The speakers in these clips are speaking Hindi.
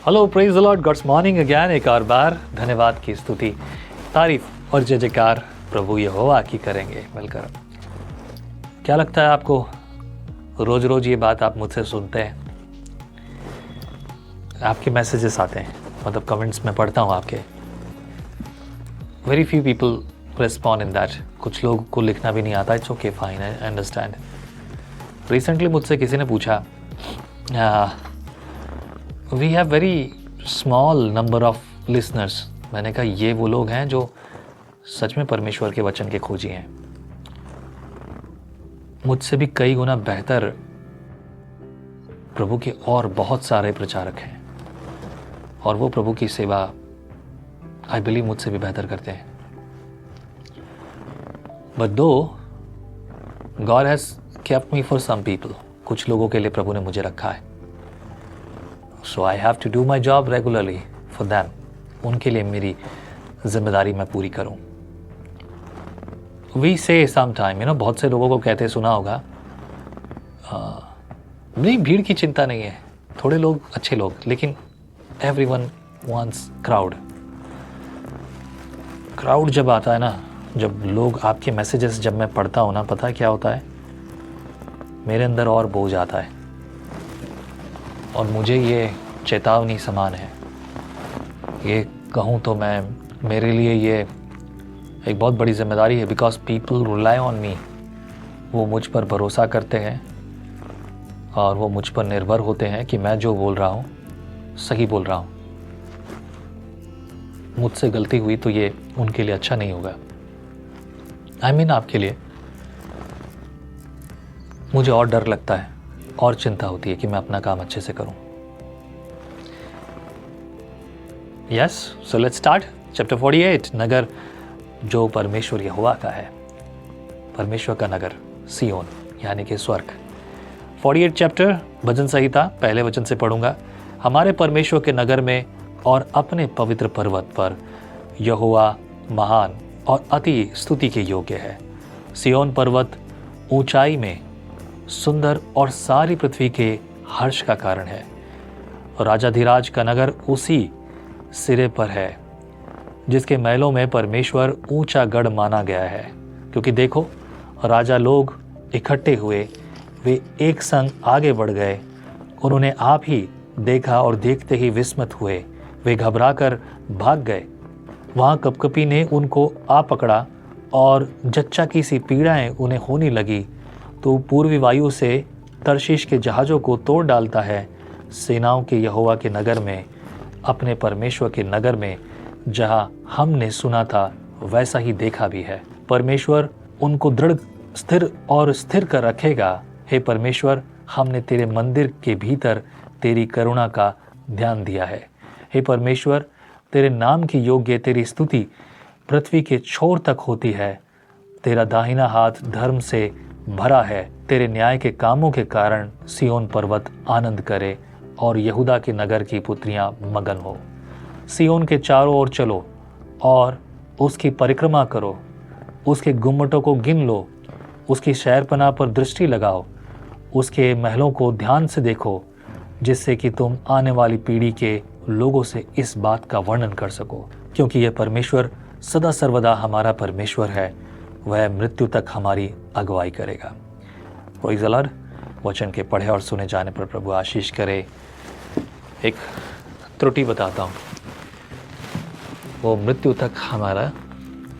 Hello, praise the lord, God's morning again. एक और बार धन्यवाद की स्तुति, तारीफ और जय जयकार प्रभु यहोवा की करेंगे मिलकर। क्या लगता है आपको, रोज रोज ये बात आप मुझसे सुनते हैं, आपके मैसेजेस आते हैं, मतलब कमेंट्स में पढ़ता हूँ आपके। Very few people respond in that. कुछ लोगों को लिखना भी नहीं आता। It's okay, fine, I understand. Recently मुझसे किसी ने पूछा, we have very small number of listeners. मैंने कहा ये वो लोग हैं जो सच में परमेश्वर के वचन के खोजी हैं। मुझसे भी कई गुना बेहतर प्रभु के और बहुत सारे प्रचारक हैं, और वो प्रभु की सेवा आई बिलीव मुझसे भी बेहतर करते हैं। But though God has kept me for some people, कुछ लोगों के लिए प्रभु ने मुझे रखा है। So I have to do my job regularly for them. उनके लिए मेरी जिम्मेदारी मैं पूरी करूं। वी से सम टाइम, बहुत से लोगों को कहते सुना होगा, नहीं भीड़ की चिंता नहीं है, थोड़े लोग अच्छे लोग, लेकिन एवरीवन वांट्स क्राउड। क्राउड जब आता है ना, जब लोग आपके मैसेजेस जब मैं पढ़ता हूँ ना, पता है क्या होता है, मेरे अंदर और बोझ आता है, और मुझे ये चेतावनी समान है। ये कहूँ तो मेरे लिए ये एक बहुत बड़ी जिम्मेदारी है, because people rely on me. वो मुझ पर भरोसा करते हैं और वो मुझ पर निर्भर होते हैं कि मैं जो बोल रहा हूँ सही बोल रहा हूँ। मुझसे गलती हुई तो ये उनके लिए अच्छा नहीं होगा। आई मीन आपके लिए। मुझे और डर लगता है और चिंता होती है कि मैं अपना काम अच्छे से करूं। Yes, so let's start chapter 48। नगर जो परमेश्वर यहोवा का है, परमेश्वर का नगर सियोन यानी कि स्वर्ग। 48 चैप्टर भजन संहिता, पहले वचन से पढ़ूंगा। हमारे परमेश्वर के नगर में और अपने पवित्र पर्वत पर यहोवा महान और अति स्तुति के योग्य है। सियोन पर्वत ऊंचाई में सुंदर और सारी पृथ्वी के हर्ष का कारण है। राजाधिराज का नगर उसी सिरे पर है जिसके महलों में परमेश्वर ऊंचा गढ़ माना गया है। क्योंकि देखो, राजा लोग इकट्ठे हुए, वे एक संग आगे बढ़ गए। उन्होंने आप ही देखा और देखते ही विस्मित हुए, वे घबराकर भाग गए। वहाँ कपकपी ने उनको आ पकड़ा और जच्चा की सी पीड़ाएं उन्हें होने लगी। तो पूर्वी वायु से तर्शीश के जहाज़ों को तोड़ डालता है। सेनाओं के यहोवा के नगर में, अपने परमेश्वर के नगर में, जहाँ हमने सुना था वैसा ही देखा भी है। परमेश्वर उनको दृढ़ स्थिर और स्थिर कर रखेगा। हे परमेश्वर, हमने तेरे मंदिर के भीतर तेरी करुणा का ध्यान दिया है। हे परमेश्वर, तेरे नाम की योग्य तेरी स्तुति पृथ्वी के छोर तक होती है। तेरा दाहिना हाथ धर्म से भरा है। तेरे न्याय के कामों के कारण सियोन पर्वत आनंद करे और यहूदा के नगर की पुत्रियां मगन हो। सियोन के चारों ओर चलो और उसकी परिक्रमा करो। उसके गुम्मटों को गिन लो, उसकी शहरपनाह पर दृष्टि लगाओ, उसके महलों को ध्यान से देखो, जिससे कि तुम आने वाली पीढ़ी के लोगों से इस बात का वर्णन कर सको। क्योंकि यह परमेश्वर सदा सर्वदा हमारा परमेश्वर है, वह मृत्यु तक हमारी अगुवाई करेगा। Praise the Lord. वचन के पढ़े और सुने जाने पर प्रभु आशीष करे। एक त्रुटि बताता हूँ, वो मृत्यु तक हमारा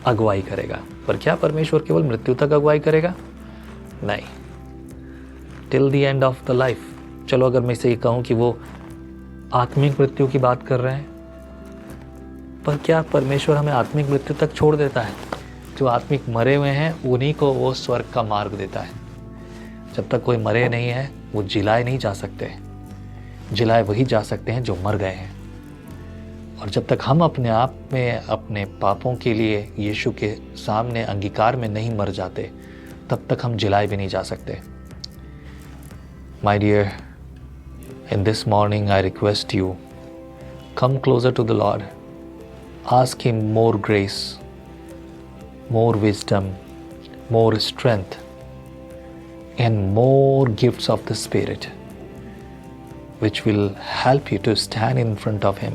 अगुवाई करेगा। पर क्या परमेश्वर केवल मृत्यु तक अगुवाई करेगा? नहीं, till the end of the life. चलो, अगर मैं इसे कहूँ कि वो आत्मिक मृत्यु की बात कर रहे हैं, पर क्या परमेश्वर हमें आत्मिक मृत्यु तक छोड़ देता है? जो आत्मिक मरे हुए हैं उन्हीं को वो स्वर्ग का मार्ग देता है। जब तक कोई मरे नहीं है वो जिलाए नहीं जा सकते। जिलाए वही जा सकते हैं जो मर गए हैं। और जब तक हम अपने आप में अपने पापों के लिए यीशु के सामने अंगीकार में नहीं मर जाते, तब तक हम जिलाए भी नहीं जा सकते। My dear, in this morning I request you, come closer to the lord, ask him more grace, more wisdom, more strength, and more gifts of the Spirit. which will help you to stand in front of Him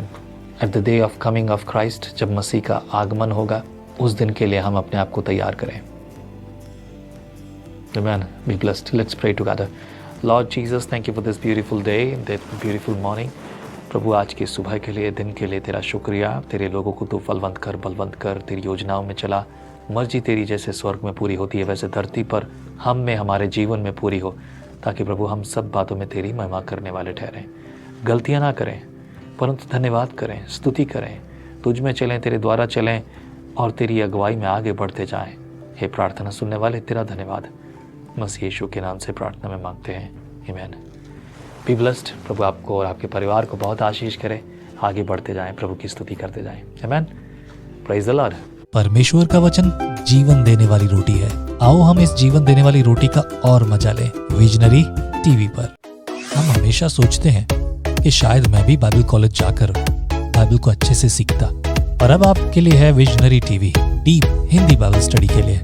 at the day of coming of Christ. जब मसीह का आगमन होगा, उस दिन के लिए हम अपने आप को तैयार करें. Amen. Be blessed. Let's pray together. Lord Jesus, thank you for this beautiful day, that beautiful morning. प्रभु आज की सुबह के लिए, दिन के लिए तेरा शुक्रिया. तेरे लोगों को तू फलवंत कर, बलवंत कर, तेरी योजनाओं में चला. मर्जी तेरी जैसे स्वर्ग में पूरी होती है वैसे धरती पर हम में, हमारे जीवन में पूरी हो, ताकि प्रभु हम सब बातों में तेरी महिमा करने वाले ठहरें. गलतियां ना करें, परंतु धन्यवाद करें, स्तुति करें, तुझ में चलें, तेरे द्वारा चलें और तेरी अगुवाई में आगे बढ़ते जाएं. हे प्रार्थना सुनने वाले, तेरा धन्यवाद. मसीह यीशु के नाम से प्रार्थना में मांगते हैं. आमीन. Be blessed. प्रभु आपको और आपके परिवार को बहुत आशीष करे. आगे बढ़ते जाएं, प्रभु की स्तुति करते जाएं. आमीन. Praise the Lord. परमेश्वर का वचन जीवन देने वाली रोटी है. आओ हम इस जीवन देने वाली रोटी का और मजा लें विजनरी टीवी पर. हम हमेशा सोचते हैं कि शायद मैं भी बाइबल कॉलेज जाकर बाइबल को अच्छे से सीखता, और अब आपके लिए है visionary TV, deep Hindi Bible study के लिए.